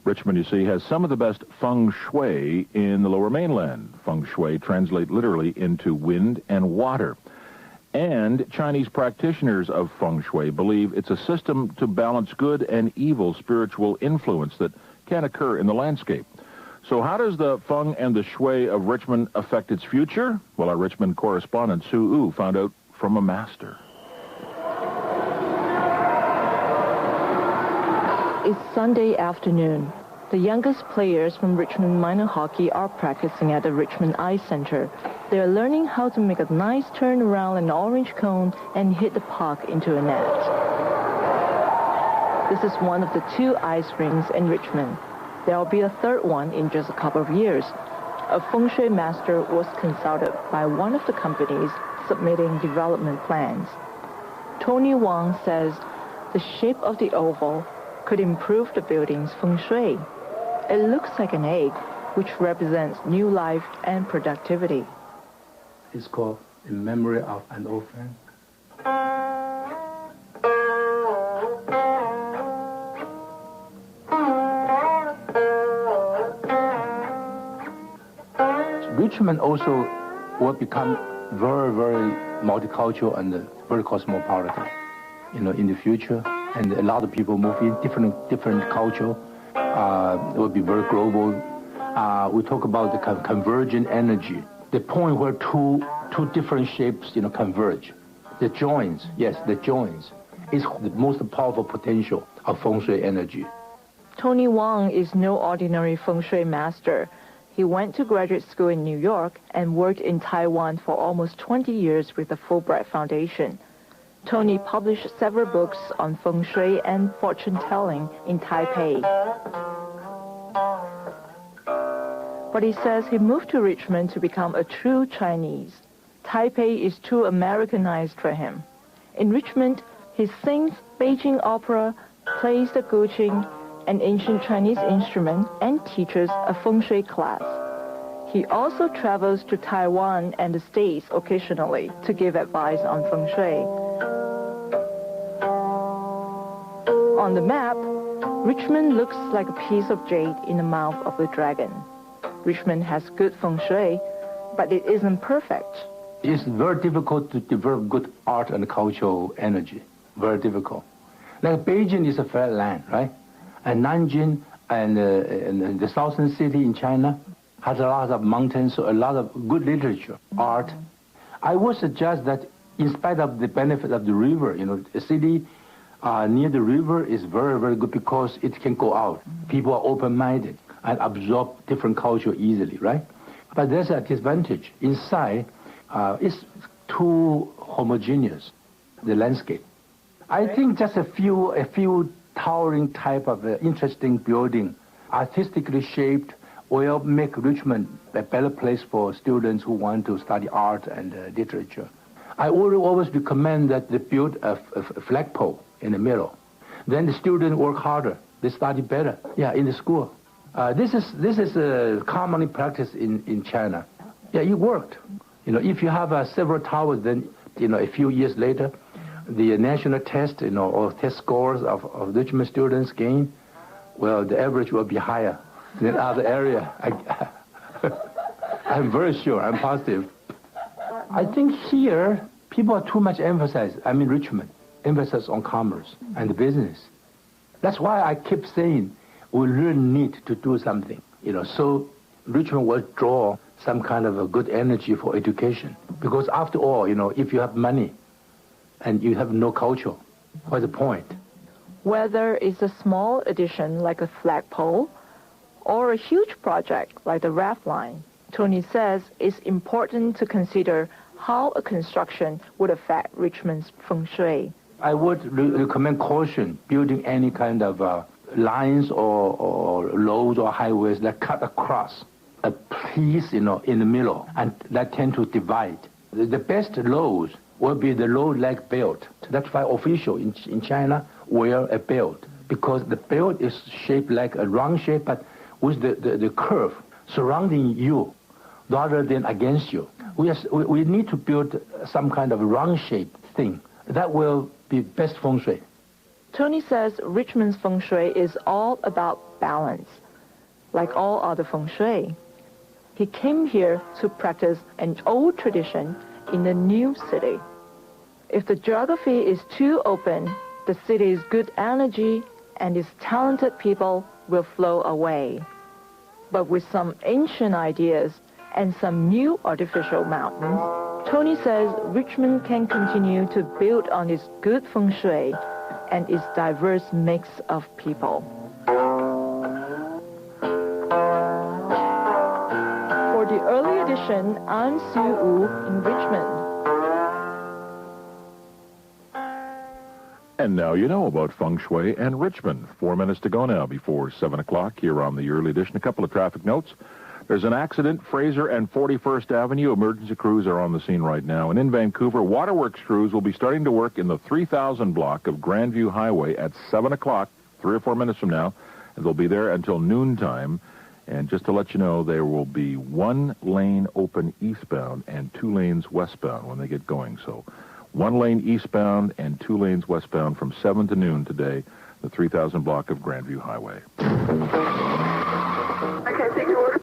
Richmond, you see, has some of the best feng shui in the Lower Mainland. Feng shui translates literally into wind and water. And Chinese practitioners of feng shui believe it's a system to balance good and evil spiritual influence that can occur in the landscape. So how does the feng and the shui of Richmond affect its future? Well, our Richmond correspondent, Sue Wu, found out from a master. It's Sunday afternoon. The youngest players from Richmond Minor Hockey are practicing at the Richmond Ice Center. They are learning how to make a nice turn around an orange cone and hit the puck into a net. This is one of the 2 ice rinks in Richmond. There will be a third one in just a couple of years. A feng shui master was consulted by one of the companies submitting development plans. Tony Wang says the shape of the oval could improve the building's feng shui. It looks like an egg, which represents new life and productivity. It's called In Memory of an Old Friend. Richmond also will become very, very multicultural and very cosmopolitan, in the future. And a lot of people move in, different culture. It will be very global. We talk about the convergent energy, the point where two different shapes, converge. The joints, yes, the joints is the most powerful potential of feng shui energy. Tony Wang is no ordinary feng shui master. He went to graduate school in New York and worked in Taiwan for almost 20 years with the Fulbright Foundation. Tony published several books on feng shui and fortune-telling in Taipei. But he says he moved to Richmond to become a true Chinese. Taipei is too Americanized for him. In Richmond, he sings Beijing opera, plays the guqin, an ancient Chinese instrument, and teaches a feng shui class. He also travels to Taiwan and the States occasionally to give advice on feng shui. On the map, Richmond looks like a piece of jade in the mouth of the dragon. Richmond has good feng shui, but it isn't perfect. It's very difficult to develop good art and cultural energy. Very difficult. Like Beijing is a flat land, right? And Nanjing and the southern city in China has a lot of mountains, so a lot of good literature, art. I would suggest that in spite of the benefit of the river, a city near the river is very, very good because it can go out. People are open-minded and absorb different culture easily, right? But there's a disadvantage. Inside, it's too homogeneous, the landscape. I think just a few towering type of interesting building, artistically shaped, will make Richmond a better place for students who want to study art and literature. I always recommend that they build a flagpole in the middle. Then the students work harder. They study better. Yeah, in the school. This is commonly practiced in China. Yeah, it worked. If you have several towers, then a few years later, the national test, or test scores of Richmond students gain, well, the average will be higher than other area. I'm very sure. I'm positive. I think here people are too much Richmond, emphasis on commerce and business. That's why I keep saying we really need to do something, so Richmond will draw some kind of a good energy for education. Because after all, if you have money and you have no culture, what's the point? Whether it's a small addition like a flagpole or a huge project like the raft line, Tony says it's important to consider how a construction would affect Richmond's feng shui. I would recommend caution building any kind of lines or roads or highways that cut across a piece, in the middle, and that tend to divide. The best roads will be the road like belt. That's why officials in China wear a belt, because the belt is shaped like a round shape, but with the curve surrounding you rather than against you. We need to build some kind of round-shaped thing. That will be best feng shui. Tony says Richmond's feng shui is all about balance, like all other feng shui. He came here to practice an old tradition in a new city. If the geography is too open, the city's good energy and its talented people will flow away. But with some ancient ideas and some new artificial mountains, Tony says Richmond can continue to build on its good feng shui and its diverse mix of people. For the early edition, I'm Sue Wu in Richmond. And now you know about feng shui and Richmond. 4 minutes to go now before 7 o'clock here on the early edition. A couple of traffic notes. There's an accident. Fraser and 41st Avenue. Emergency crews are on the scene right now. And in Vancouver, waterworks crews will be starting to work in the 3000 block of Grandview Highway at 7 o'clock, 3 or 4 minutes from now. And they'll be there until noontime. And just to let you know, there will be 1 lane open eastbound and 2 lanes westbound when they get going. So 1 lane eastbound and 2 lanes westbound from 7 to noon today, the 3000 block of Grandview Highway.